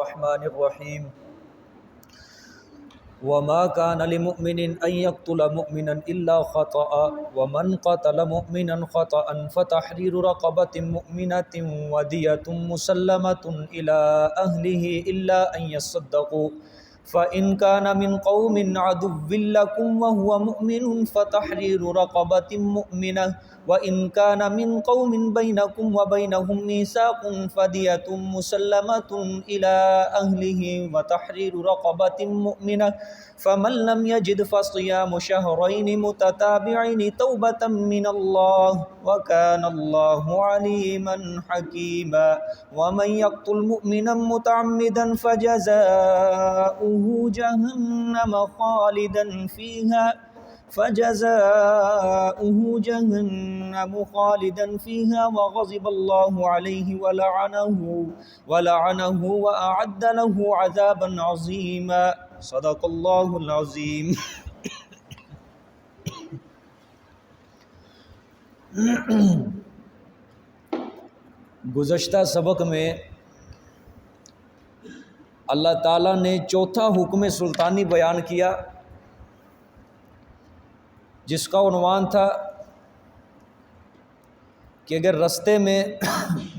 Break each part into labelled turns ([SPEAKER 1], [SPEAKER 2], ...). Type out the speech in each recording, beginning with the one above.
[SPEAKER 1] الرحمن الرحیم وما كان لمؤمن ان يقتل مؤمنا الا خطأ ومن قتل مؤمنا خطأ فتحرير رقبة مؤمنة ودية مسلمة الى اهله الا ان يصدقوا فإن كان من قوم عدو لكم وهو مؤمن فتحرير رقبة مؤمنة وإن كان من قوم بينكم وبينهم ميثاق فدية مسلمة إلى أهله وتحرير رقبة مؤمنة فمن لم يجد فصيام شهرين متتابعين توبة من الله وكان الله عليما حكيما ومن يقتل مؤمنا متعمدا فجزاؤه جهنم خالدا فيها وغضب الله عليه ولعنه وأعد له عذابا عظيما صدق الله العظيم. گزشتہ سبق میں اللہ تعالیٰ نے چوتھا حکم سلطانی بیان کیا جس کا عنوان تھا کہ اگر رستے میں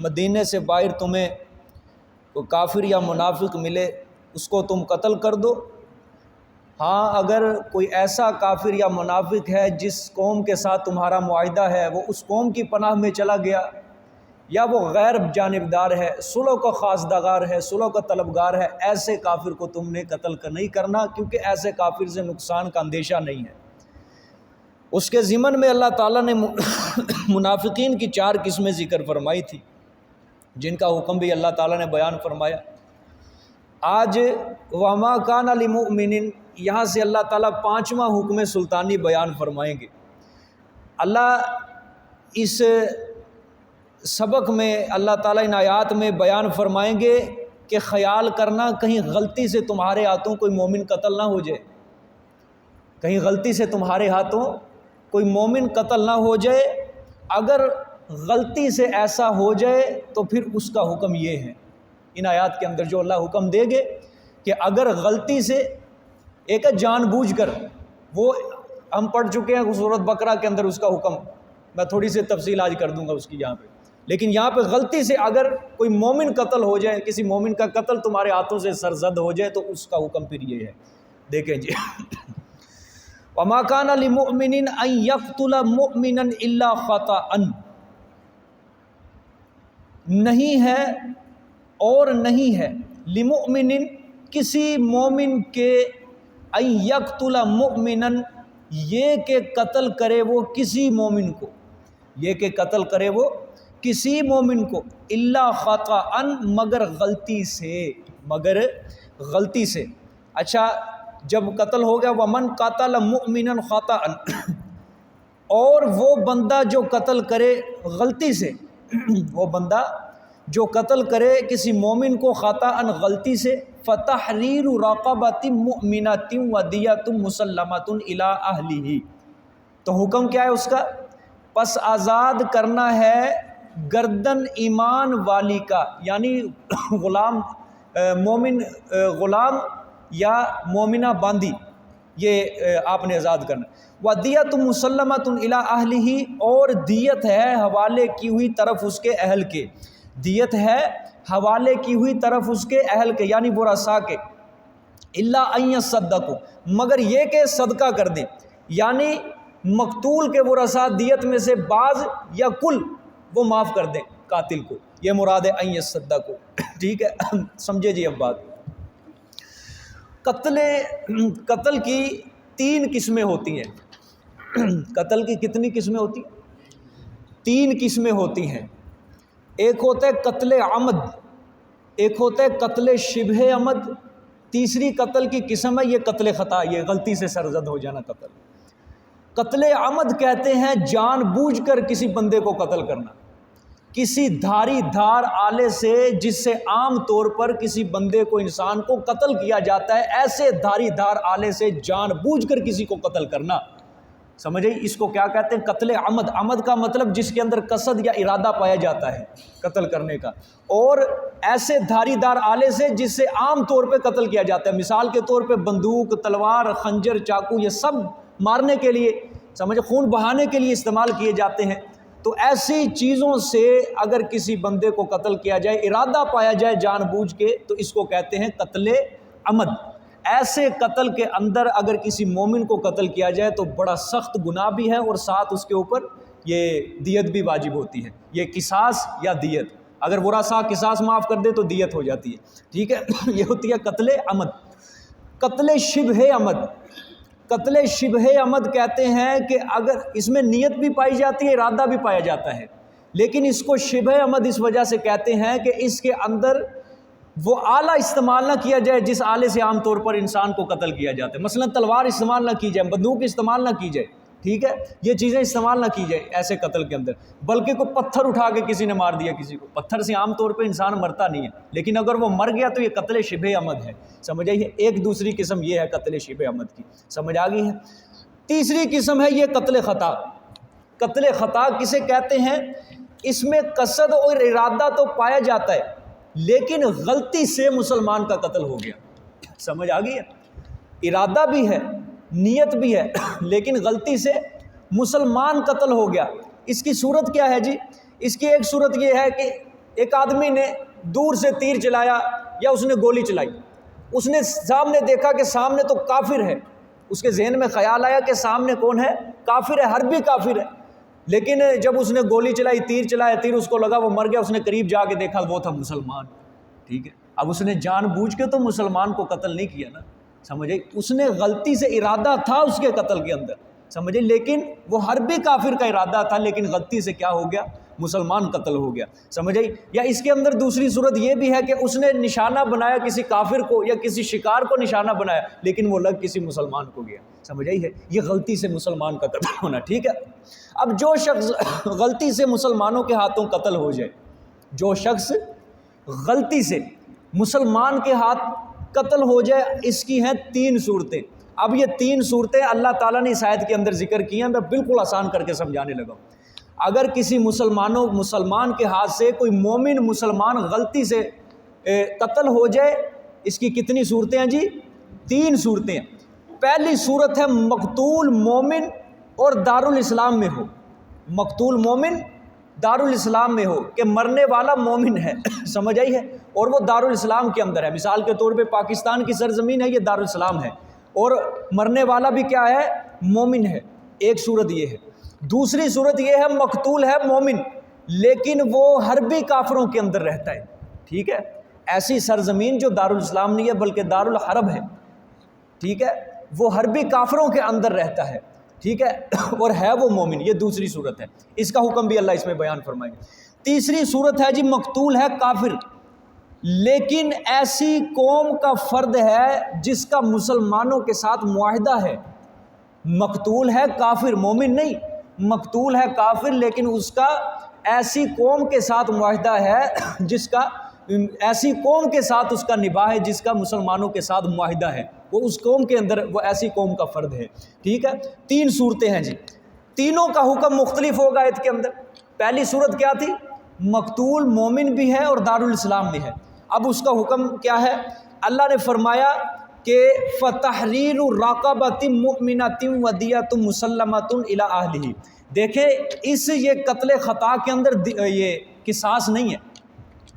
[SPEAKER 1] مدینے سے باہر تمہیں کوئی کافر یا منافق ملے اس کو تم قتل کر دو. ہاں اگر کوئی ایسا کافر یا منافق ہے جس قوم کے ساتھ تمہارا معاہدہ ہے وہ اس قوم کی پناہ میں چلا گیا یا وہ غیر جانبدار ہے، صلح کا خواستگار ہے، صلح کا طلبگار ہے، ایسے کافر کو تم نے قتل نہیں کرنا کیونکہ ایسے کافر سے نقصان کا اندیشہ نہیں ہے. اس کے ضمن میں اللہ تعالیٰ نے منافقین کی 4 قسمیں ذکر فرمائی تھی جن کا حکم بھی اللہ تعالیٰ نے بیان فرمایا. آج وما کان لمؤمن یہاں سے اللہ تعالیٰ 5واں حکم سلطانی بیان فرمائیں گے. اللہ اس سبق میں اللہ تعالیٰ ان آیات میں بیان فرمائیں گے کہ خیال کرنا کہیں غلطی سے تمہارے ہاتھوں کوئی مومن قتل نہ ہو جائے، کہیں غلطی سے تمہارے ہاتھوں کوئی مومن قتل نہ ہو جائے. اگر غلطی سے ایسا ہو جائے تو پھر اس کا حکم یہ ہے. ان آیات کے اندر جو اللہ حکم دے گے کہ اگر غلطی سے ایک جان بوجھ کر، وہ ہم پڑھ چکے ہیں سورۃ بقرہ کے اندر اس کا حکم، میں تھوڑی سی تفصیل آج کر دوں گا اس کی یہاں پہ، لیکن یہاں پہ غلطی سے اگر کوئی مومن قتل ہو جائے، کسی مومن کا قتل تمہارے ہاتھوں سے سرزد ہو جائے تو اس کا حکم پھر یہ ہے. دیکھیں جی وما كان لمؤمن ان يقتل مؤمنا الا خطأ، نہیں ہے اور نہیں ہے لمؤمن کسی مومن کے ان یقتل مؤمنا یہ کہ قتل کرے وہ کسی مومن کو، یہ کہ قتل کرے وہ کسی مومن کو الا خطأ مگر غلطی سے. اچھا جب قتل ہو گیا ومن قتل مؤمنا خطأ، اور وہ بندہ جو قتل کرے غلطی سے، وہ بندہ جو قتل کرے کسی مومن کو خطأ غلطی سے فتحریر رقبۃ مؤمنۃ ودیۃ مسلمۃ الی اہلہ، تو حکم کیا ہے اس کا؟ پس آزاد کرنا ہے گردن ایمان والی کا، یعنی غلام، مومن غلام یا مومنہ باندی، یہ آپ نے آزاد کرنا. ودیۃ مسلمۃ الی اہلہ، اور دیت ہے حوالے کی ہوئی طرف اس کے اہل کے، دیت ہے حوالے کی ہوئی طرف اس کے اہل کے یعنی ورثاء کے. الا ان یصدقوا، مگر یہ کہ صدقہ کر دیں، یعنی مقتول کے ورثاء دیت میں سے بعض یا کل وہ معاف کر دیں قاتل کو، یہ مراد ہے ان یصدقوا. ٹھیک ہے، سمجھے جی اب بات. قتل کی 3 قسمیں ہوتی ہیں. قتل کی کتنی قسمیں ہوتی ہیں؟ 3 قسمیں ہوتی ہیں. ایک ہوتا ہے قتل عمد، ایک ہوتا ہے قتل شبہ عمد، تیسری قتل کی قسم ہے یہ قتل خطا، یہ غلطی سے سرزد ہو جانا قتل. قتل عمد کہتے ہیں جان بوجھ کر کسی بندے کو قتل کرنا، کسی دھاری دھار آلے سے جس سے عام طور پر کسی بندے کو، انسان کو قتل کیا جاتا ہے، ایسے دھاری دھار آلے سے جان بوجھ کر کسی کو قتل کرنا. سمجھے؟ اس کو کیا کہتے ہیں؟ قتل عمد۔ عمد کا مطلب جس کے اندر قصد یا ارادہ پایا جاتا ہے قتل کرنے کا، اور ایسے دھاری دار آلے سے جس سے عام طور پہ قتل کیا جاتا ہے، مثال کے طور پہ بندوق، تلوار، خنجر، چاقو، یہ سب مارنے کے لیے، سمجھے، خون بہانے کے لیے استعمال کیے جاتے ہیں۔ تو ایسی چیزوں سے اگر کسی بندے کو قتل کیا جائے، ارادہ پایا جائے جان بوجھ کے، تو اس کو کہتے ہیں قتل عمد۔ ایسے قتل کے اندر اگر کسی مومن کو قتل کیا جائے تو بڑا سخت گناہ بھی ہے، اور ساتھ اس کے اوپر یہ دیت بھی واجب ہوتی ہے، یہ قصاص یا دیت۔ اگر ورثاء قصاص معاف کر دے تو دیت ہو جاتی ہے، ٹھیک ہے۔ یہ ہوتی ہے قتل عمد۔ قتل شبہ عمد، قتل شبہ عمد کہتے ہیں کہ اگر اس میں نیت بھی پائی جاتی ہے، ارادہ بھی پایا جاتا ہے، لیکن اس کو شبہ عمد اس وجہ سے کہتے ہیں کہ اس کے اندر وہ آلہ استعمال نہ کیا جائے جس آلے سے عام طور پر انسان کو قتل کیا جاتا ہے، مثلا تلوار استعمال نہ کی جائے، بندوق استعمال نہ کی جائے، ٹھیک ہے، یہ چیزیں استعمال نہ کی جائے ایسے قتل کے اندر، بلکہ کوئی پتھر اٹھا کے کسی نے مار دیا کسی کو، پتھر سے عام طور پہ انسان مرتا نہیں ہے، لیکن اگر وہ مر گیا تو یہ قتل شبہ عمد ہے، سمجھ آئی ہے؟ ایک دوسری قسم یہ ہے قتل شبہ عمد کی، سمجھ آ گئی ہے؟ تیسری قسم ہے یہ قتل خطا۔ قتل خطا کسے کہتے ہیں؟ اس میں قصد اور ارادہ تو پایا جاتا ہے، لیکن غلطی سے مسلمان کا قتل ہو گیا، سمجھ آ گئی ہے؟ ارادہ بھی ہے، نیت بھی ہے، لیکن غلطی سے مسلمان قتل ہو گیا۔ اس کی صورت کیا ہے جی؟ اس کی ایک صورت یہ ہے کہ ایک آدمی نے دور سے تیر چلایا یا اس نے گولی چلائی، اس نے سامنے دیکھا کہ سامنے تو کافر ہے، اس کے ذہن میں خیال آیا کہ سامنے کون ہے؟ کافر ہے، حربی کافر ہے، لیکن جب اس نے گولی چلائی، تیر چلایا، تیر اس کو لگا، وہ مر گیا، اس نے قریب جا کے دیکھا وہ تھا مسلمان، ٹھیک ہے۔ اب اس نے جان بوجھ کے تو مسلمان کو قتل نہیں کیا نا، سمجھے؟ اس نے غلطی سے ارادہ تھا اس کے قتل کے اندر، سمجھے، لیکن وہ حربی کافر کا ارادہ تھا، لیکن غلطی سے کیا ہو گیا؟ مسلمان قتل ہو گیا، سمجھے؟ یا اس کے اندر دوسری صورت یہ بھی ہے کہ اس نے نشانہ بنایا کسی کافر کو یا کسی شکار کو نشانہ بنایا، لیکن وہ لگ کسی مسلمان کو گیا، سمجھ آئی ہے؟ یہ غلطی سے مسلمان کا قتل ہونا، ٹھیک ہے۔ اب جو شخص غلطی سے مسلمانوں کے ہاتھوں قتل ہو جائے، جو شخص غلطی سے مسلمان کے ہاتھ قتل ہو جائے، اس کی ہیں 3 صورتیں۔ اب یہ 3 صورتیں اللہ تعالیٰ نے اس آیت کے اندر ذکر کی ہیں، میں بالکل آسان کر کے سمجھانے لگا ہوں۔ اگر کسی مسلمان کے ہاتھ سے کوئی مومن مسلمان غلطی سے قتل ہو جائے، اس کی کتنی صورتیں ہیں جی؟ 3 صورتیں ہیں۔ پہلی صورت ہے مقتول مومن اور دارالاسلام میں ہو، مقتول مومن دارالاسلام میں ہو کہ مرنے والا مومن ہے، سمجھ آئی ہے، اور وہ دارالاسلام کے اندر ہے، مثال کے طور پہ پاکستان کی سرزمین ہے، یہ دارالاسلام ہے، اور مرنے والا بھی کیا ہے؟ مومن ہے۔ ایک صورت یہ ہے۔ دوسری صورت یہ ہے مقتول ہے مومن لیکن وہ حربی کافروں کے اندر رہتا ہے، ٹھیک ہے، ایسی سرزمین جو دارالاسلام نہیں ہے بلکہ دارالحرب ہے، ٹھیک ہے، وہ حربی کافروں کے اندر رہتا ہے، ٹھیک ہے، اور ہے وہ مومن، یہ دوسری صورت ہے، اس کا حکم بھی اللہ اس میں بیان فرمائے گا۔ تیسری صورت ہے جی مقتول ہے کافر لیکن ایسی قوم کا فرد ہے جس کا مسلمانوں کے ساتھ معاہدہ ہے، مقتول ہے کافر، مومن نہیں، مقتول ہے کافر لیکن اس کا ایسی قوم کے ساتھ معاہدہ ہے جس کا ایسی قوم کے ساتھ اس کا نباہ ہے جس کا مسلمانوں کے ساتھ معاہدہ ہے، وہ اس قوم کے اندر وہ ایسی قوم کا فرد ہے، ٹھیک ہے۔ 3 صورتیں ہیں جی، تینوں کا حکم مختلف ہوگا اس کے اندر۔ پہلی صورت کیا تھی؟ مقتول مومن بھی ہے اور دارالاسلام بھی ہے۔ اب اس کا حکم کیا ہے؟ اللہ نے فرمایا کہ فَتَحْرِيرُ رَقَبَةٍ مُؤْمِنَةٍ وَدِيَةٌ مُسَلَّمَةٌ إِلَىٰ أَهْلِهِ۔ دیکھیں اس یہ قتل خطا کے اندر یہ قصاص نہیں ہے،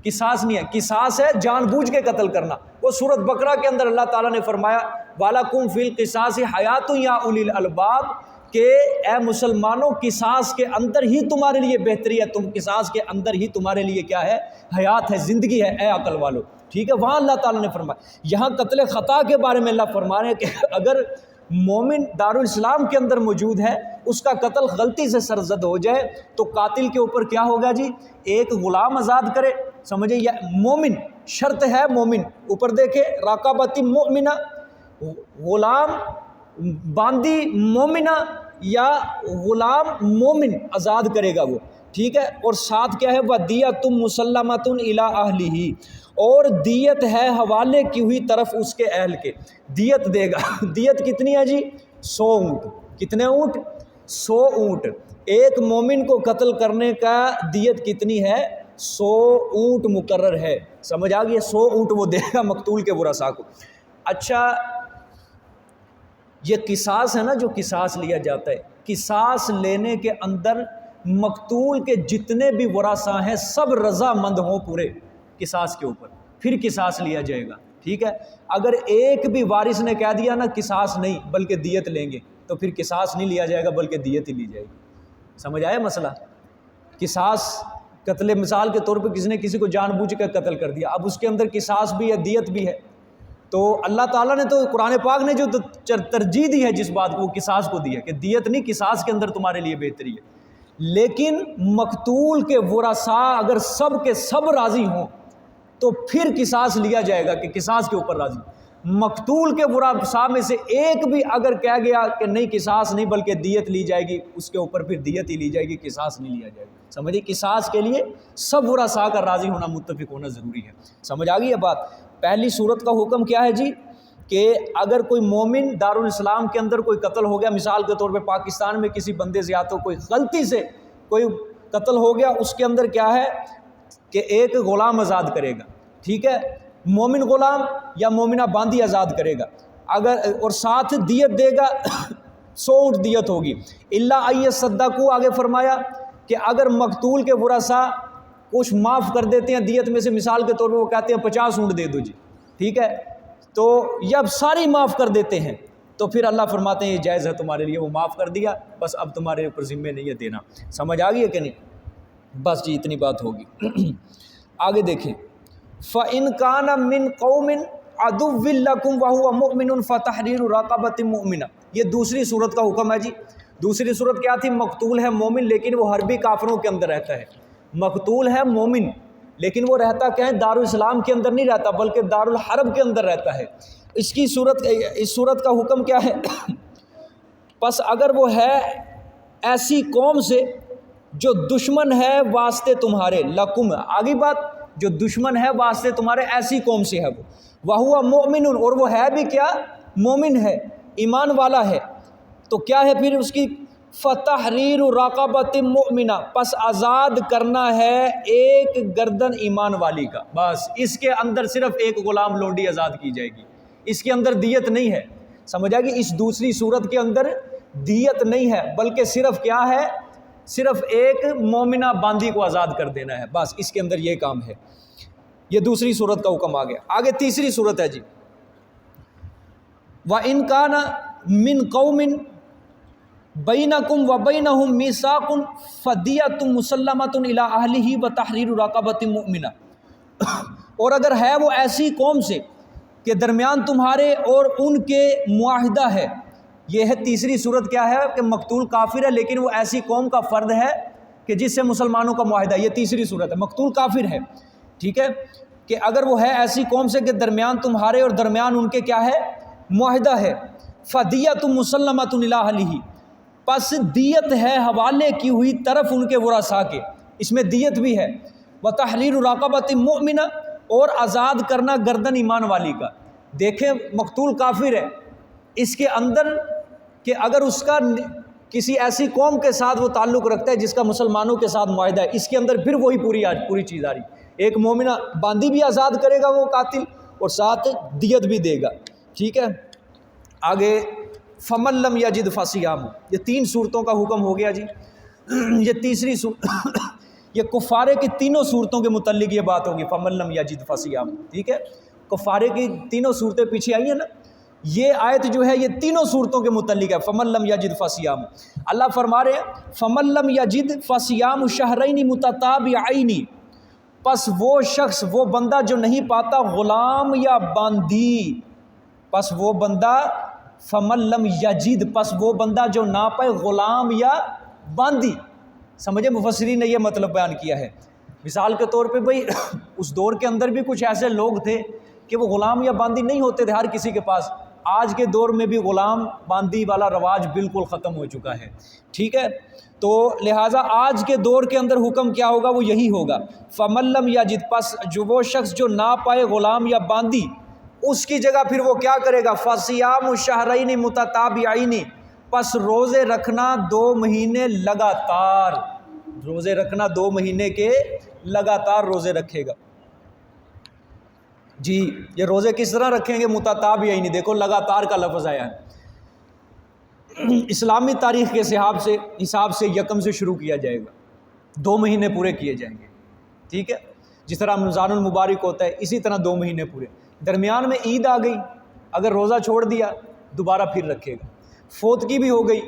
[SPEAKER 1] قصاص نہیں ہے، قصاص ہے جان بوجھ کے قتل کرنا۔ وہ سورۃ بقرہ کے اندر اللہ تعالیٰ نے فرمایا وَلَكُمْ فِي الْقِصَاصِ حَيَاةٌ يَا أُولِي الْأَلْبَابِ کہ اے مسلمانوں قصاص کے اندر ہی تمہارے لیے بہتری ہے، تم قصاص کے اندر ہی تمہارے لیے کیا ہے؟ حیات ہے، زندگی ہے، اے عقل والو، ٹھیک ہے۔ وہاں اللہ تعالیٰ نے فرمایا، یہاں قتل خطا کے بارے میں اللہ فرما رہے ہیں کہ اگر مومن دارالاسلام کے اندر موجود ہے، اس کا قتل غلطی سے سرزد ہو جائے تو قاتل کے اوپر کیا ہوگا جی؟ ایک غلام آزاد کرے، سمجھے، یا مومن، شرط ہے مومن، اوپر دیکھے راقبۃ مومنہ، غلام باندی مومنہ یا غلام مومن آزاد کرے گا وہ، ٹھیک ہے، اور ساتھ کیا ہے؟ وَدِيَةٌ مُسَلَّمَةٌ إِلَىٰ أَهْلِهِ، اور دیت ہے حوالے کی ہوئی طرف اس کے اہل کے، دیت دے گا۔ دیت کتنی ہے جی؟ 100 اونٹ۔ کتنے اونٹ؟ 100 اونٹ، ایک مومن کو قتل کرنے کا دیت کتنی ہے؟ 100 اونٹ مقرر ہے، سمجھ آ گئی؟ 100 اونٹ وہ دے گا مقتول کے ورثاء کو۔ اچھا یہ قصاص ہے نا، جو قصاص لیا جاتا ہے، قصاص لینے کے اندر مقتول کے جتنے بھی ورثاء ہیں سب رضامند ہوں پورے قصاص کے اوپر، پھر قصاص لیا جائے گا، ٹھیک ہے؟ اگر ایک بھی وارث نے کہہ دیا نا قصاص نہیں بلکہ دیت لیں گے، تو پھر قصاص نہیں لیا جائے گا بلکہ دیت ہی لی جائے گی۔ سمجھ آیا مسئلہ؟ قصاص قتل مثال کے طور پہ کسی نے کسی کو جان بوجھ کر قتل کر دیا، اب اس کے اندر قصاص بھی ہے دیت بھی ہے، تو اللہ تعالیٰ نے تو قرآن پاک نے جو ترجیح دی ہے جس بات کو، وہ قصاص کو دی ہے کہ دیت نہیں، قصاص کے اندر تمہارے لیے بہتری ہے۔ لیکن مقتول کے ورثاء اگر سب کے سب راضی ہوں تو پھر قصاص لیا جائے گا کہ قصاص کے اوپر راضی۔ مقتول کے ورثاء میں سے ایک بھی اگر کہہ گیا کہ نہیں قصاص نہیں بلکہ دیت لی جائے گی، اس کے اوپر پھر دیت ہی لی جائے گی، قصاص نہیں لیا جائے گا۔ سمجھے؟ قصاص کے لیے سب ورثاء کا راضی ہونا، متفق ہونا ضروری ہے۔ سمجھ آ گئی یہ بات؟ پہلی صورت کا حکم کیا ہے جی؟ کہ اگر کوئی مومن دارالاسلام کے اندر کوئی قتل ہو گیا، مثال کے طور پہ پاکستان میں کسی بندے سے یا تو کوئی غلطی سے کوئی قتل ہو گیا، اس کے اندر کیا ہے کہ ایک غلام آزاد کرے گا، ٹھیک ہے؟ مومن غلام یا مومنہ باندی آزاد کرے گا، اگر اور ساتھ دیت دے گا 100 اونٹ دیت ہوگی۔ اللہ ایصدقوا، آگے فرمایا کہ اگر مقتول کے ورثاء کچھ معاف کر دیتے ہیں دیت میں سے، مثال کے طور پہ وہ کہتے ہیں 50 اونٹ دے دو جی، ٹھیک ہے؟ تو جب ساری معاف کر دیتے ہیں تو پھر اللہ فرماتے ہیں یہ جائز ہے تمہارے لیے، وہ معاف کر دیا، بس اب تمہارے اوپر ذمہ نہیں ہے دینا۔ سمجھ آ گئی ہے کہ نہیں؟ بس جی اتنی بات ہوگی۔ آگے دیکھیں، فَإِنْ كَانَ مِنْ قَوْمٍ عَدُوٍّ لَكُمْ وَهُوَ مُؤْمِنٌ فَتَحْرِيرُ رَقَبَةٍ مُؤْمِنَةٍ، یہ دوسری صورت کا حکم ہے جی۔ دوسری صورت کیا تھی؟ مقتول ہے مومن لیکن وہ حربی کافروں کے اندر رہتا ہے، مقتول ہے مومن لیکن وہ رہتا کہیں دارالاسلام کے اندر نہیں رہتا بلکہ دارالحرب کے اندر رہتا ہے۔ اس صورت کا حکم کیا ہے؟ پس اگر وہ ہے ایسی قوم سے جو دشمن ہے واسطے تمہارے، لکم آگی بات، جو دشمن ہے واسطے تمہارے ایسی قوم سے ہے وہ، وہو مؤمن، اور وہ ہے بھی کیا؟ مومن ہے، ایمان والا ہے، تو کیا ہے پھر اس کی؟ فتحریر رقبۃ مؤمنہ، پس آزاد کرنا ہے ایک گردن ایمان والی کا، بس اس کے اندر صرف ایک غلام لونڈی آزاد کی جائے گی، اس کے اندر دیت نہیں ہے۔ سمجھ آئے گی؟ اس دوسری صورت کے اندر دیت نہیں ہے بلکہ صرف کیا ہے؟ صرف ایک مومنہ باندی کو آزاد کر دینا ہے، بس اس کے اندر یہ کام ہے۔ یہ دوسری صورت کا حکم آ گیا۔ آگے تیسری صورت ہے جی، وَإِنْ كَانَ مِنْ قَوْمٍ بَيْنَكُمْ وَبَيْنَهُمْ مِيثَاقٌ فَدِيَةٌ مُسَلَّمَةٌ إِلَىٰ أَهْلِهِ وَتَحْرِيرُ رَقَبَةٍ مُؤْمِنَةٍ، اور اگر ہے وہ ایسی قوم سے کہ درمیان تمہارے اور ان کے معاہدہ ہے، یہ ہے تیسری صورت کیا ہے کہ مقتول کافر ہے لیکن وہ ایسی قوم کا فرد ہے کہ جس سے مسلمانوں کا معاہدہ، یہ تیسری صورت ہے، مقتول کافر ہے، ٹھیک ہے؟ کہ اگر وہ ہے ایسی قوم سے کہ درمیان تمہارے اور درمیان ان کے کیا ہے؟ معاہدہ ہے، فدیۃ مسلمۃ الی اہلہ، پس دیت ہے حوالے کی ہوئی طرف ان کے ورثاء کے، اس میں دیت بھی ہے، وتحریر رقبۃ مؤمنہ، اور آزاد کرنا گردن ایمان والی کا۔ دیکھیں مقتول کافر ہے، اس کے اندر کہ اگر اس کا کسی ایسی قوم کے ساتھ وہ تعلق رکھتا ہے جس کا مسلمانوں کے ساتھ معاہدہ ہے، اس کے اندر پھر وہی پوری چیز آ رہی، ایک مومنہ باندی بھی آزاد کرے گا وہ قاتل اور ساتھ دیت بھی دے گا، ٹھیک ہے؟ آگے فَمَن لَّمْ يَجِدْ فَصِيَامُ، یہ 3 صورتوں کا حکم ہو گیا جی۔ یہ تیسری یہ کفارے کی تینوں صورتوں کے متعلق یہ بات ہوگی، فَمَن لَّمْ يَجِدْ فَصِيَامُ، ٹھیک ہے؟ کفارے کی تینوں صورتیں پیچھے آئی ہیں نا، یہ آیت جو ہے یہ تینوں صورتوں کے متعلق ہے، فَمَن لَّمْ يَجِدْ فَصِيَامُ۔ اللہ فرما رہے ہیں فَمَن لَّمْ يَجِدْ فَصِيَامُ شَهْرَيْنِ مُتَتَابِعَيْنِ، پس وہ شخص، وہ بندہ جو نہیں پاتا غلام یا باندی، پس وہ بندہ فَمَن لَّمْ يَجِدْ، پس وہ بندہ جو نہ پائے غلام یا باندی۔ سمجھے؟ مفسرین نے یہ مطلب بیان کیا ہے، مثال کے طور پہ بھئی اس دور کے اندر بھی کچھ ایسے لوگ تھے کہ وہ غلام یا باندی نہیں ہوتے تھے ہر کسی کے پاس، آج کے دور میں بھی غلام باندی والا رواج بالکل ختم ہو چکا ہے، ٹھیک ہے؟ تو لہٰذا آج کے دور کے اندر حکم کیا ہوگا؟ وہ یہی ہوگا، فَمَن لَّمْ يَجِدْ، پس جو وہ شخص جو نہ پائے غلام یا باندی، اس کی جگہ پھر وہ کیا کرے گا؟ فَصِيَامُ شَهْرَيْنِ مُتَتَابِعَيْنِ، پس روزے رکھنا 2 مہینے لگاتار، روزے رکھنا 2 مہینے کے لگاتار روزے رکھے گا۔ جی یہ روزے کس طرح رکھیں گے؟ متتابع ہی نہیں، دیکھو لگاتار کا لفظ آیا ہے۔ اسلامی تاریخ کے حساب سے 1 سے شروع کیا جائے گا، 2 مہینے پورے کیے جائیں گے، ٹھیک ہے؟ جس طرح رمضان المبارک ہوتا ہے اسی طرح 2 مہینے پورے۔ درمیان میں عید آ گئی، اگر روزہ چھوڑ دیا دوبارہ پھر رکھے گا۔ فوتگی بھی ہو گئی،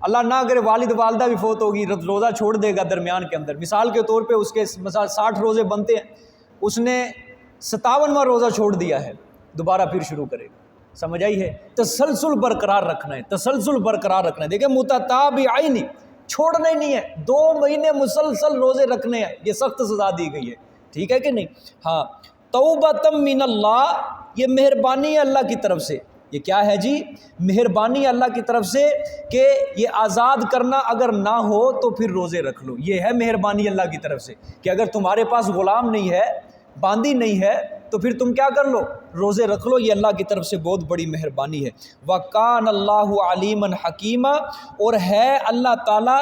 [SPEAKER 1] اللہ نہ کرے والد والدہ بھی فوت ہوگی، روزہ چھوڑ دے گا درمیان کے اندر، مثال کے طور پہ اس کے 60 روزے بنتے ہیں، اس نے 57واں روزہ چھوڑ دیا ہے، دوبارہ پھر شروع کرے گا۔ سمجھ آئی ہے؟ تسلسل برقرار رکھنا ہے، تسلسل برقرار رکھنا ہے۔ دیکھیں متتابعین، چھوڑنا ہی نہیں ہے، 2 مہینے مسلسل روزے رکھنے ہیں، یہ سخت سزا دی گئی ہے، ٹھیک ہے کہ نہیں؟ ہاں، توبۃ من اللہ، یہ مہربانی ہے اللہ کی طرف سے۔ یہ کیا ہے جی؟ مہربانی ہے اللہ کی طرف سے کہ یہ آزاد کرنا اگر نہ ہو تو پھر روزے رکھ لو۔ یہ ہے مہربانی اللہ کی طرف سے کہ اگر تمہارے پاس غلام نہیں ہے، باندی نہیں ہے، تو پھر تم کیا کر لو؟ روزے رکھ لو۔ یہ اللہ کی طرف سے بہت بڑی مہربانی ہے۔ وَكَانَ اللَّهُ عَلِيمًا حَكِيمًا، اور ہے اللہ تعالیٰ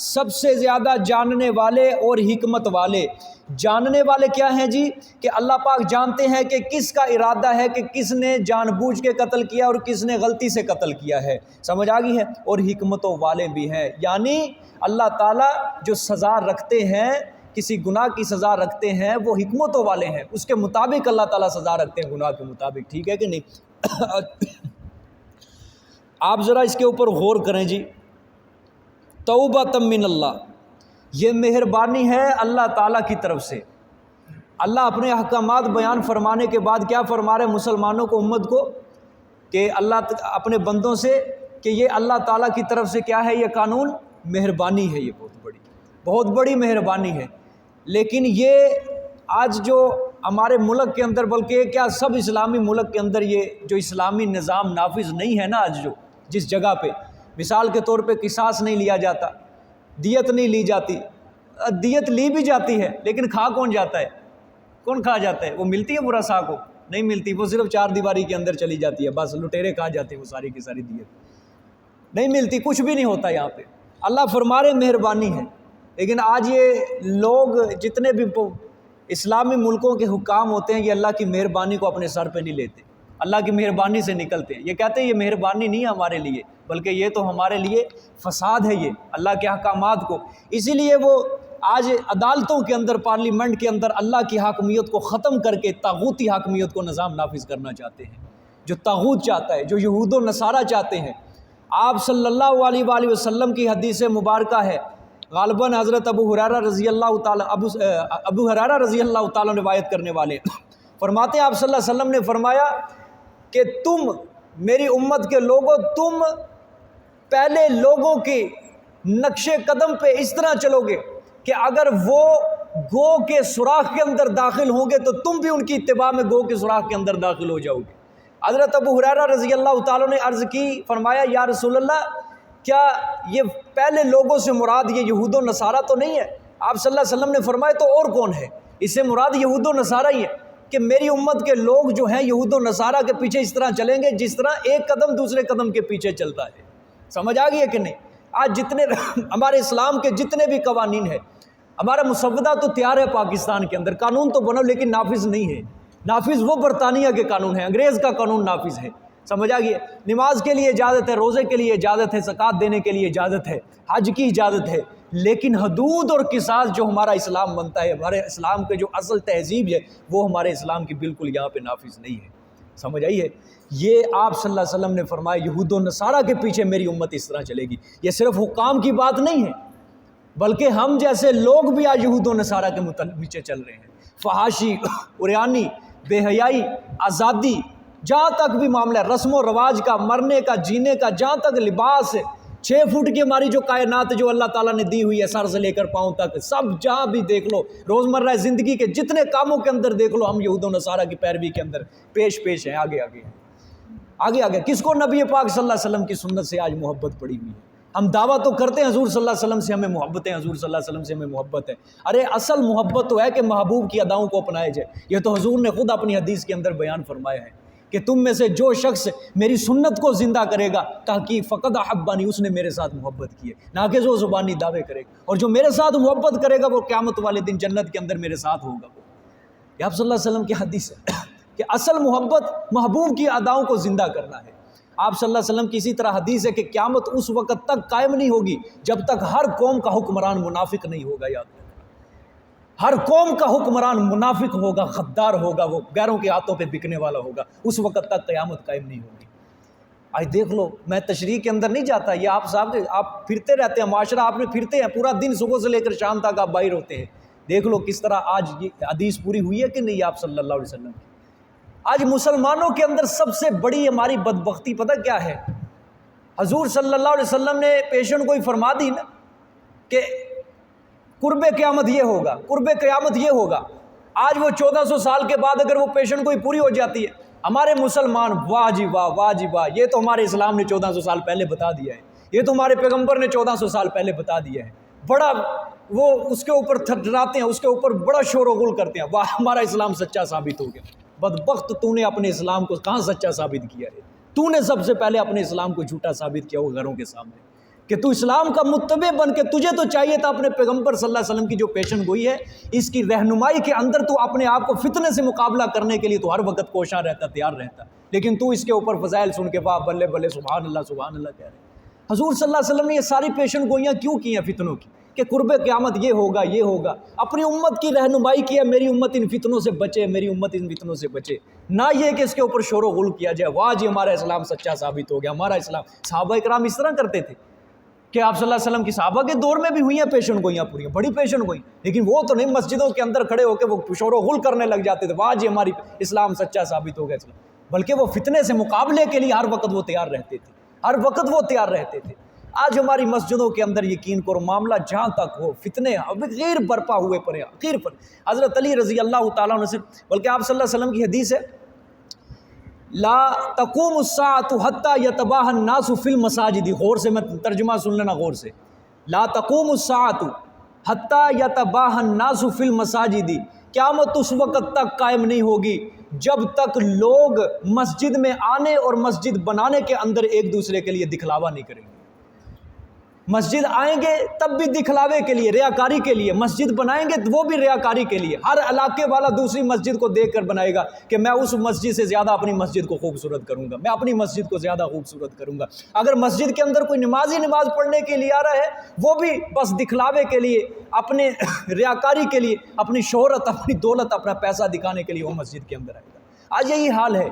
[SPEAKER 1] سب سے زیادہ جاننے والے اور حکمت والے۔ جاننے والے کیا ہیں جی؟ کہ اللہ پاک جانتے ہیں کہ کس کا ارادہ ہے کہ کس نے جان بوجھ کے قتل کیا اور کس نے غلطی سے قتل کیا ہے، سمجھ آ گئی ہے؟ اور حکمتوں والے بھی ہیں، یعنی اللہ تعالیٰ جو سزا رکھتے ہیں، کسی گناہ کی سزا رکھتے ہیں، وہ حکمتوں والے ہیں، اس کے مطابق اللہ تعالیٰ سزا رکھتے ہیں، گناہ کے مطابق، ٹھیک ہے کہ نہیں؟ آپ ذرا اس کے اوپر غور کریں جی۔ توبۃ من اللہ، یہ مہربانی ہے اللہ تعالیٰ کی طرف سے۔ اللہ اپنے احکامات بیان فرمانے کے بعد کیا فرما رہے ہیں مسلمانوں کو، امت کو، کہ اللہ اپنے بندوں سے کہ یہ اللہ تعالیٰ کی طرف سے کیا ہے؟ یہ قانون مہربانی ہے، یہ بہت بڑی مہربانی ہے۔ لیکن یہ آج جو ہمارے ملک کے اندر، بلکہ کیا سب اسلامی ملک کے اندر یہ جو اسلامی نظام نافذ نہیں ہے نا، آج جو جس جگہ پہ مثال کے طور پہ قصاص نہیں لیا جاتا، دیت نہیں لی جاتی، دیت لی بھی جاتی ہے لیکن کھا کون جاتا ہے؟ کون کھا جاتا ہے؟ وہ ملتی ہے برسا کو؟ نہیں ملتی، وہ صرف 4 دیواری کے اندر چلی جاتی ہے، بس لٹیرے کھا جاتے ہیں وہ ساری کی ساری دیت، نہیں ملتی، کچھ بھی نہیں ہوتا یہاں پہ۔ اللہ فرما رہے مہربانی ہے، لیکن آج یہ لوگ جتنے بھی اسلامی ملکوں کے حکام ہوتے ہیں، یہ اللہ کی مہربانی کو اپنے سر پہ نہیں لیتے، اللہ کی مہربانی سے نکلتے ہیں۔ یہ کہتے ہیں یہ مہربانی نہیں ہے ہمارے لیے، بلکہ یہ تو ہمارے لیے فساد ہے، یہ اللہ کے احکامات کو۔ اسی لیے وہ آج عدالتوں کے اندر، پارلیمنٹ کے اندر اللہ کی حاکمیت کو ختم کر کے طاغوتی حاکمیت کو نظام نافذ کرنا چاہتے ہیں، جو طاغوت چاہتا ہے، جو یہود و نصارہ چاہتے ہیں۔ آپ صلی اللہ علیہ وآلہ وسلم کی حدیث مبارکہ ہے، غالباً حضرت ابو ہریرہ رضی اللہ تعالیٰ روایت کرنے والے فرماتے ہیں، آپ صلی اللہ علیہ وسلم نے فرمایا کہ تم میری امت کے لوگوں، تم پہلے لوگوں کے نقش قدم پہ اس طرح چلو گے کہ اگر وہ گو کے سوراخ کے اندر داخل ہوں گے تو تم بھی ان کی اتباع میں گو کے سوراخ کے اندر داخل ہو جاؤ گے۔ حضرت ابو ہریرہ رضی اللہ تعالیٰ نے عرض کی، فرمایا یا رسول اللہ، کیا یہ پہلے لوگوں سے مراد یہ یہود و نصارہ تو نہیں ہے؟ آپ صلی اللہ علیہ وسلم نے فرمایا تو اور کون ہے؟ اس سے مراد یہود و نصارہ ہی ہے کہ میری امت کے لوگ جو ہیں یہود و نصارہ کے پیچھے اس طرح چلیں گے جس طرح ایک قدم دوسرے قدم کے پیچھے چلتا ہے۔ سمجھ آ گئی ہے کہ نہیں؟ آج جتنے ہمارے اسلام کے جتنے بھی قوانین ہیں، ہمارا مسودہ تو تیار ہے پاکستان کے اندر، قانون تو بنو لیکن نافذ نہیں ہے۔ نافذ وہ برطانیہ کے قانون ہیں، انگریز کا قانون نافذ ہے۔ سمجھ آ گئی ہے؟ نماز کے لیے اجازت ہے، روزے کے لیے اجازت ہے، زکوٰۃ دینے کے لیے اجازت ہے، حج کی اجازت ہے، لیکن حدود اور قصاص جو ہمارا اسلام بنتا ہے، ہمارے اسلام کے جو اصل تہذیب ہے، وہ ہمارے اسلام کی بالکل یہاں پہ نافذ نہیں ہے۔ سمجھ آئی ہے؟ یہ آپ صلی اللہ علیہ وسلم نے فرمایا یہود و نصارہ کے پیچھے میری امت اس طرح چلے گی۔ یہ صرف حکام کی بات نہیں ہے، بلکہ ہم جیسے لوگ بھی آج یہود و نصارہ کے پیچھے چل رہے ہیں۔ فحاشی، عریانی، بے حیائی، آزادی، جہاں تک بھی معاملہ ہے، رسم و رواج کا، مرنے کا، جینے کا، جہاں تک لباس ہے، 6 فٹ کی ہماری جو کائنات جو اللہ تعالیٰ نے دی ہوئی ہے، سر سے لے کر پاؤں تک، سب جہاں بھی دیکھ لو، روزمرہ زندگی کے جتنے کاموں کے اندر دیکھ لو، ہم یہود و نصارہ کی پیروی کے اندر پیش ہیں، آگے آگے۔ کس کو نبی پاک صلی اللہ علیہ وسلم کی سنت سے آج محبت پڑی ہوئی ہے؟ ہم دعویٰ تو کرتے ہیں حضور صلی اللہ علیہ وسلم سے ہمیں محبت ہے، حضور صلی اللہ علیہ وسلم سے ہمیں محبت ہے۔ ارے اصل محبت تو ہے کہ محبوب کی اداؤں کو اپنایا جائے، یہ تو حضور نے خود اپنی حدیث کے اندر بیان فرمایا ہے کہ تم میں سے جو شخص میری سنت کو زندہ کرے گا تحقیق فقط احبانی، اس نے میرے ساتھ محبت کی ہے، نہ کہ جو زبانی دعوے کرے گا، اور جو میرے ساتھ محبت کرے گا وہ قیامت والے دن جنت کے اندر میرے ساتھ ہوگا۔ یہ آپ صلی اللہ علیہ وسلم کی حدیث ہے کہ اصل محبت محبوب کی اداؤں کو زندہ کرنا ہے۔ آپ صلی اللہ علیہ وسلم کی اسی طرح حدیث ہے کہ قیامت اس وقت تک قائم نہیں ہوگی جب تک ہر قوم کا حکمران منافق نہیں ہوگا۔ یاد رکھنا، ہر قوم کا حکمران منافق ہوگا، غدار ہوگا، وہ غیروں کے ہاتھوں پہ بکنے والا ہوگا، اس وقت تک قیامت قائم نہیں ہوگی۔ آج دیکھ لو، میں تشریح کے اندر نہیں جاتا، یہ آپ صاحب آپ پھرتے رہتے ہیں، معاشرہ آپ میں پھرتے ہیں، پورا دن صبح سے لے کر شام تک آپ باہر ہوتے ہیں، دیکھ لو کس طرح آج یہ حدیث پوری ہوئی ہے کہ نہیں آپ صلی اللہ علیہ وسلم کی۔ آج مسلمانوں کے اندر سب سے بڑی ہماری بدبختی پتہ کیا ہے؟ حضور صلی اللہ علیہ وسلم نے پیشن گوئی فرما دی نا کہ قرب قیامت یہ ہوگا، قرب قیامت یہ ہوگا۔ آج وہ 1400 سال کے بعد اگر وہ پیشن گوئی پوری ہو جاتی ہے، ہمارے مسلمان واہ جی واہ، واہ جی واہ، یہ تو ہمارے اسلام نے 1400 سال پہلے بتا دیا ہے، یہ تو ہمارے پیغمبر نے 1400 سال پہلے بتا دیا ہے، بڑا وہ اس کے اوپر تھرتھراتے ہیں، اس کے اوپر بڑا شور و غل کرتے ہیں، واہ ہمارا اسلام سچا ثابت ہو گیا۔ بدبخت، تو نے اپنے اسلام کو کہاں سچا ثابت کیا ہے؟ تو نے سب سے پہلے اپنے اسلام کو جھوٹا ثابت کیا وہ گھروں کے سامنے، کہ تو اسلام کا متبع بن کے، تجھے تو چاہیے تھا اپنے پیغمبر صلی اللہ علیہ وسلم کی جو پیشن گوئی ہے اس کی رہنمائی کے اندر تو اپنے آپ کو فتنے سے مقابلہ کرنے کے لیے تو ہر وقت کوشاں رہتا، تیار رہتا، لیکن تو اس کے اوپر فضائل سن کے واہ بلے بلے سبحان اللہ کہہ رہے۔ حضور صلی اللہ علیہ وسلم نے یہ ساری پیشن گوئیاں کیوں کی ہیں فتنوں کی؟ کہ قرب قیامت یہ ہوگا، یہ ہوگا، اپنی امت کی رہنمائی کی ہے، میری امت ان فتنوں سے بچے، میری امت ان فتنوں سے بچے، نہ یہ کہ اس کے اوپر شور و غل کیا جائے، واہ جی ہمارا اسلام سچا ثابت ہو گیا، ہمارا اسلام۔ صحابہ کرام اس طرح کرتے تھے کہ آپ صلی اللہ علیہ وسلم کی صحابہ کے دور میں بھی ہوئی ہیں پیشن گوئیاں پوری، بڑی پیشن گوئی، لیکن وہ تو نہیں مسجدوں کے اندر کھڑے ہو کے وہ شور و غل کرنے لگ جاتے تھے، واہ جی ہماری اسلام سچا ثابت ہو گیا اسلام، بلکہ وہ فتنے سے مقابلے کے لیے ہر وقت وہ تیار رہتے تھے، ہر وقت وہ تیار رہتے تھے۔ آج ہماری مسجدوں کے اندر یقین کرو معاملہ جہاں تک ہو فتنے غیر برپا ہوئے پڑے، غیر پر حضرت علی رضی اللہ تعالیٰ عنہ سے، بلکہ آپ صلی اللہ علیہ وسلم کی حدیث ہے لا تقوم الساعة حتى يتباهى الناس في المساجد، غور سے میں ترجمہ سن لینا غور سے، لا تقوم الساعة حتى يتباهى الناس في المساجد، قیامت اس وقت تک قائم نہیں ہوگی جب تک لوگ مسجد میں آنے اور مسجد بنانے کے اندر ایک دوسرے کے لیے دکھلاوا نہیں کریں گے۔ مسجد آئیں گے تب بھی دکھلاوے کے لیے، ریاکاری کے لیے، مسجد بنائیں گے وہ بھی ریاکاری کے لیے، ہر علاقے والا دوسری مسجد کو دیکھ کر بنائے گا کہ میں اس مسجد سے زیادہ اپنی مسجد کو خوبصورت کروں گا، میں اپنی مسجد کو زیادہ خوبصورت کروں گا۔ اگر مسجد کے اندر کوئی نمازی نماز پڑھنے کے لیے آ رہا ہے وہ بھی بس دکھلاوے کے لیے، اپنے ریاکاری کے لیے، اپنی شہرت، اپنی دولت، اپنا پیسہ دکھانے کے لیے وہ مسجد کے اندر آئے گا۔ آج یہی حال ہے،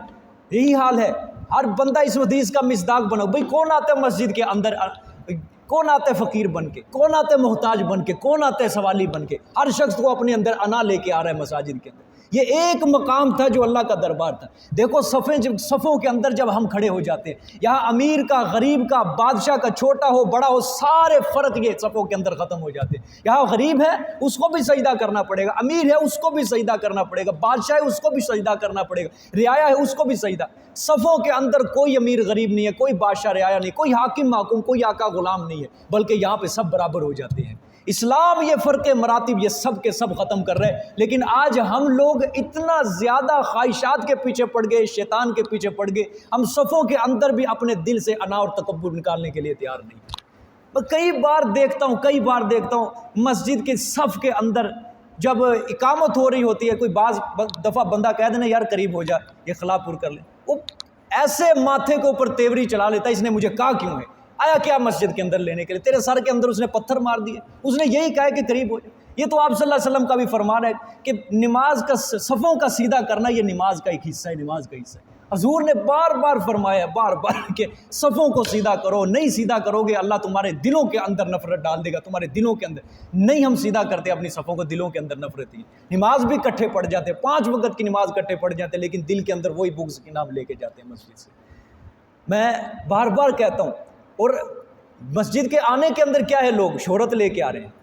[SPEAKER 1] یہی حال ہے، ہر بندہ اس حدیث کا مصداق بنو۔ بھئی کون آتا ہے مسجد کے اندر، کون آتا ہے فقیر بن کے، کون آتا ہے محتاج بن کے، کون آتا ہے سوالی بن کے، ہر شخص کو اپنے اندر انا لے کے آ رہا ہے مساجد کے اندر۔ یہ ایک مقام تھا جو اللہ کا دربار تھا۔ دیکھو صفوں کے اندر جب ہم کھڑے ہو جاتے ہیں، یہاں امیر کا، غریب کا، بادشاہ کا، چھوٹا ہو بڑا ہو، سارے فرق یہ صفوں کے اندر ختم ہو جاتے ہیں۔ یہاں غریب ہے اس کو بھی سجدہ کرنا پڑے گا، امیر ہے اس کو بھی سجدہ کرنا پڑے گا، بادشاہ ہے اس کو بھی سجدہ کرنا پڑے گا، رعایا ہے اس کو بھی سجدہ۔ صفوں کے اندر کوئی امیر غریب نہیں ہے، کوئی بادشاہ رعایا نہیں، کوئی حاکم محکوم، کوئی آقا غلام نہیں ہے، بلکہ یہاں پہ سب برابر ہو جاتے ہیں۔ اسلام یہ فرق مراتب یہ سب کے سب ختم کر رہے ہیں، لیکن آج ہم لوگ اتنا زیادہ خواہشات کے پیچھے پڑ گئے، شیطان کے پیچھے پڑ گئے، ہم صفوں کے اندر بھی اپنے دل سے انا اور تکبر نکالنے کے لیے تیار نہیں۔ میں کئی بار دیکھتا ہوں مسجد کے صف کے اندر جب اقامت ہو رہی ہوتی ہے، کوئی بعض دفعہ بندہ کہہ دینا یار قریب ہو جا، یہ خلا پور کر لے، وہ ایسے ماتھے کے اوپر تیوری چلا لیتا ہے، اس نے مجھے کہا کیوں ہے، آیا کیا مسجد کے اندر لینے کے لیے، تیرے سر کے اندر اس نے پتھر مار دیے، اس نے یہی کہا کہ قریب ہو جائے۔ یہ تو آپ صلی اللہ علیہ وسلم کا بھی فرمان ہے کہ نماز کا، صفوں کا سیدھا کرنا یہ نماز کا ایک حصہ ہے، نماز کا حصہ ہے۔ حضور نے بار بار فرمایا، بار بار کہ صفوں کو سیدھا کرو، نہیں سیدھا کرو گے اللہ تمہارے دلوں کے اندر نفرت ڈال دے گا، تمہارے دلوں کے اندر۔ نہیں ہم سیدھا کرتے اپنی صفوں کو، دلوں کے اندر نفرت ہی، نماز بھی کٹھے پڑ جاتے، 5 وقت کی نماز کٹھے پڑ جاتے، لیکن دل کے اندر وہی بغض کی نام لے کے جاتے ہیں مسجد سے۔ میں بار بار کہتا ہوں، اور مسجد کے آنے کے اندر کیا ہے، لوگ شہرت لے کے آ رہے ہیں،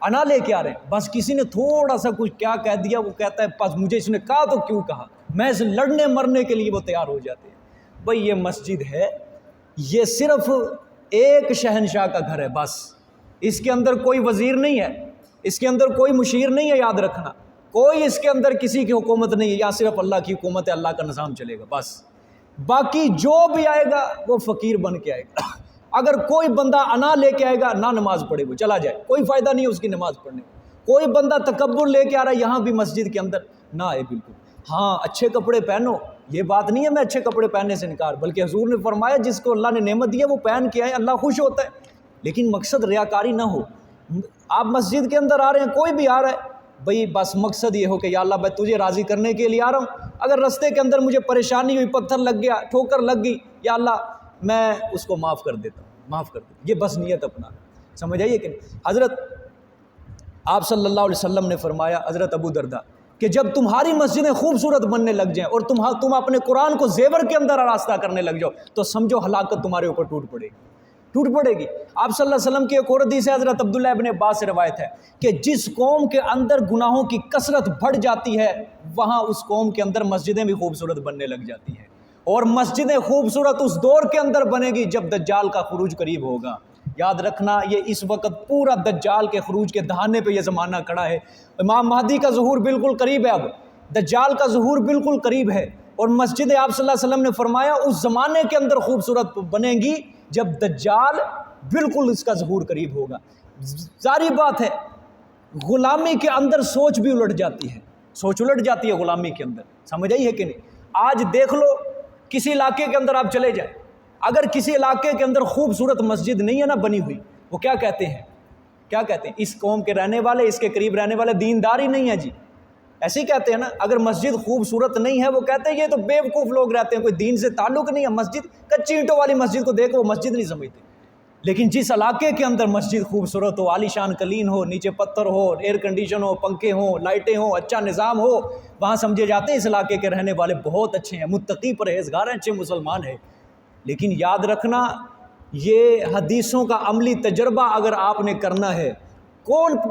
[SPEAKER 1] انا لے کے آ رہے ہیں، بس کسی نے تھوڑا سا کچھ کیا کہہ دیا وہ کہتا ہے بس مجھے اس نے کہا تو کیوں کہا، میں سے لڑنے مرنے کے لیے وہ تیار ہو جاتے ہیں۔ بھئی یہ مسجد ہے، یہ صرف ایک شہنشاہ کا گھر ہے، بس اس کے اندر کوئی وزیر نہیں ہے، اس کے اندر کوئی مشیر نہیں ہے، یاد رکھنا، کوئی اس کے اندر کسی کی حکومت نہیں ہے، یا صرف اللہ کی حکومت ہے، اللہ کا نظام چلے گا بس۔ باقی جو بھی آئے گا وہ فقیر بن کے آئے گا۔ اگر کوئی بندہ انا لے کے آئے گا نہ نماز پڑھے وہ چلا جائے، کوئی فائدہ نہیں ہے اس کی نماز پڑھنے میں۔ کوئی بندہ تکبر لے کے آ رہا ہے یہاں بھی مسجد کے اندر نہ آئے بالکل۔ ہاں اچھے کپڑے پہنو، یہ بات نہیں ہے میں اچھے کپڑے پہننے سے انکار، بلکہ حضور نے فرمایا جس کو اللہ نے نعمت دی ہے وہ پہن کے آئے، اللہ خوش ہوتا ہے، لیکن مقصد ریاکاری نہ ہو۔ آپ مسجد کے اندر آ رہے ہیں، کوئی بھی آ رہا ہے بھئی بس مقصد یہ ہو کہ یا اللہ میں تجھے راضی کرنے کے لیے آ رہا ہوں، اگر رستے کے اندر مجھے پریشانی ہوئی، پتھر لگ گیا، ٹھوکر لگ گئی، یا اللہ میں اس کو معاف کر دیتا ہوں، معاف کر دیتا ہوں، یہ بس نیت اپنا سمجھ آئیے کہ نہیں۔ حضرت آپ صلی اللہ علیہ وسلم نے فرمایا، حضرت ابو درداء، کہ جب تمہاری مسجدیں خوبصورت بننے لگ جائیں اور تم اپنے قرآن کو زیور کے اندر آراستہ کرنے لگ جاؤ تو سمجھو ہلاکت تمہارے اوپر ٹوٹ پڑے گی۔ آپ صلی اللہ علیہ وسلم کی ایک اور حدیث ہے، حضرت عبداللہ ابن عباس سے روایت ہے کہ جس قوم کے اندر گناہوں کی کثرت بڑھ جاتی ہے وہاں اس قوم کے اندر مسجدیں بھی خوبصورت بننے لگ جاتی ہیں، اور مسجدیں خوبصورت اس دور کے اندر بنے گی جب دجال کا خروج قریب ہوگا۔ یاد رکھنا یہ اس وقت پورا دجال کے خروج کے دہانے پہ یہ زمانہ کھڑا ہے، امام مہدی کا ظہور بالکل قریب ہے، اب دجال کا ظہور بالکل قریب ہے، اور مسجد آپ صلی اللہ علیہ وسلم نے فرمایا اس زمانے کے اندر خوبصورت بنے گی جب دجال بالکل اس کا ظہور قریب ہوگا۔ ظاہری بات ہے غلامی کے اندر سوچ بھی الٹ جاتی ہے، سوچ الٹ جاتی ہے غلامی کے اندر، سمجھ آئی ہے کہ نہیں۔ آج دیکھ لو کسی علاقے کے اندر آپ چلے جائیں، اگر کسی علاقے کے اندر خوبصورت مسجد نہیں ہے نا بنی ہوئی، وہ کیا کہتے ہیں اس قوم کے رہنے والے، اس کے قریب رہنے والے دیندار ہی نہیں ہے جی، ایسے ہی کہتے ہیں نا۔ اگر مسجد خوبصورت نہیں ہے وہ کہتے ہیں یہ تو بے وقوف لوگ رہتے ہیں، کوئی دین سے تعلق نہیں ہے، مسجد کچی اینٹوں والی مسجد کو دیکھو وہ مسجد نہیں سمجھتے۔ لیکن جس علاقے کے اندر مسجد خوبصورت ہو، عالی شان قلین ہو، نیچے پتھر ہو، ایئر کنڈیشن ہو، پنکھے ہوں، لائٹیں ہوں، اچھا نظام ہو، وہاں سمجھے جاتے ہیں اس علاقے کے رہنے والے بہت اچھے ہیں، متقی پرہیزگار ہیں، اچھے مسلمان ہیں۔ لیکن یاد رکھنا یہ حدیثوں کا عملی تجربہ اگر آپ نے کرنا ہے،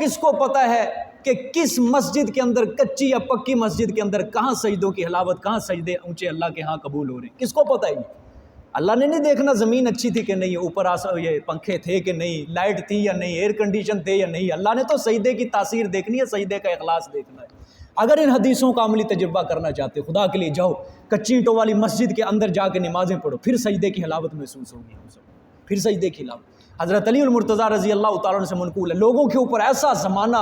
[SPEAKER 1] کس کو پتہ ہے کہ کس مسجد کے اندر، کچی یا پکی مسجد کے اندر کہاں سجدوں کی حلاوت، کہاں سجدے اونچے اللہ کے ہاں قبول ہو رہے ہیں، کس کو پتہ ہے یہ؟ اللہ نے نہیں دیکھنا زمین اچھی تھی کہ نہیں، اوپر یہ پنکھے تھے کہ نہیں، لائٹ تھی یا نہیں، ایئر کنڈیشن تھے یا نہیں، اللہ نے تو سجدے کی تاثیر دیکھنی ہے، سجدے کا اخلاص دیکھنا ہے۔ اگر ان حدیثوں کا عملی تجربہ کرنا چاہتے خدا کے لیے جاؤ کچی اینٹوں والی مسجد کے اندر جا کے نمازیں پڑھو، پھر سجدے کی حلاوت محسوس ہوگی ہم سب، پھر سجدے کی حلاوت۔ حضرت علی المرتضیٰ رضی اللہ تعالیٰ عنہ سے منقول ہے، لوگوں کے اوپر ایسا زمانہ